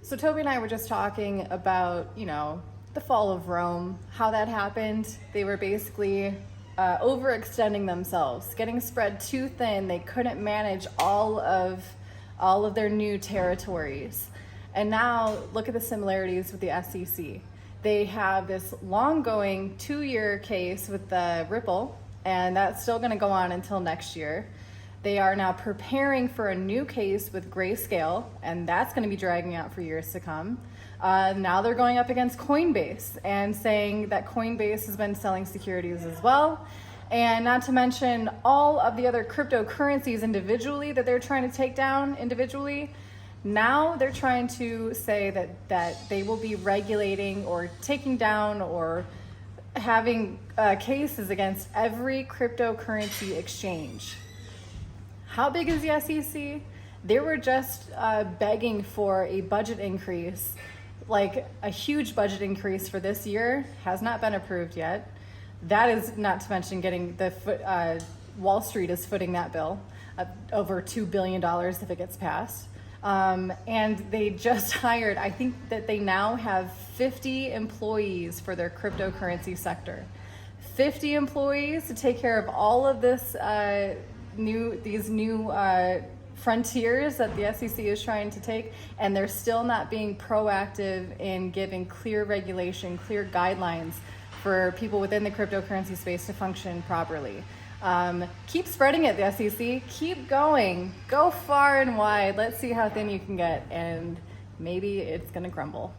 So Toby and I were just talking about, the fall of Rome, how that happened. They were basically overextending themselves, getting spread too thin. They couldn't manage all of their new territories. And now look at the similarities with the SEC. They have this long-going 2-year case with the Ripple, and that's still going to go on until next year. They are now preparing for a new case with Grayscale, and that's going to be dragging out for years to come. Now they're going up against Coinbase and saying that Coinbase has been selling securities as well. And not to mention all of the other cryptocurrencies individually that they're trying to take down individually. Now they're trying to say that they will be regulating or taking down or having cases against every cryptocurrency exchange. How big is the SEC? They were just begging for a budget increase, like a huge budget increase for this year, has not been approved yet. That is not to mention getting Wall Street is footing that bill, over $2 billion if it gets passed. And they just hired, I think that they now have 50 employees for their cryptocurrency sector. 50 employees to take care of all of this these new frontiers that the SEC is trying to take, and they're still not being proactive in giving clear regulation, clear guidelines for people within the cryptocurrency space to function properly. Keep spreading it, the SEC. Keep going. Go far and wide. Let's see how thin you can get, and maybe it's going to crumble.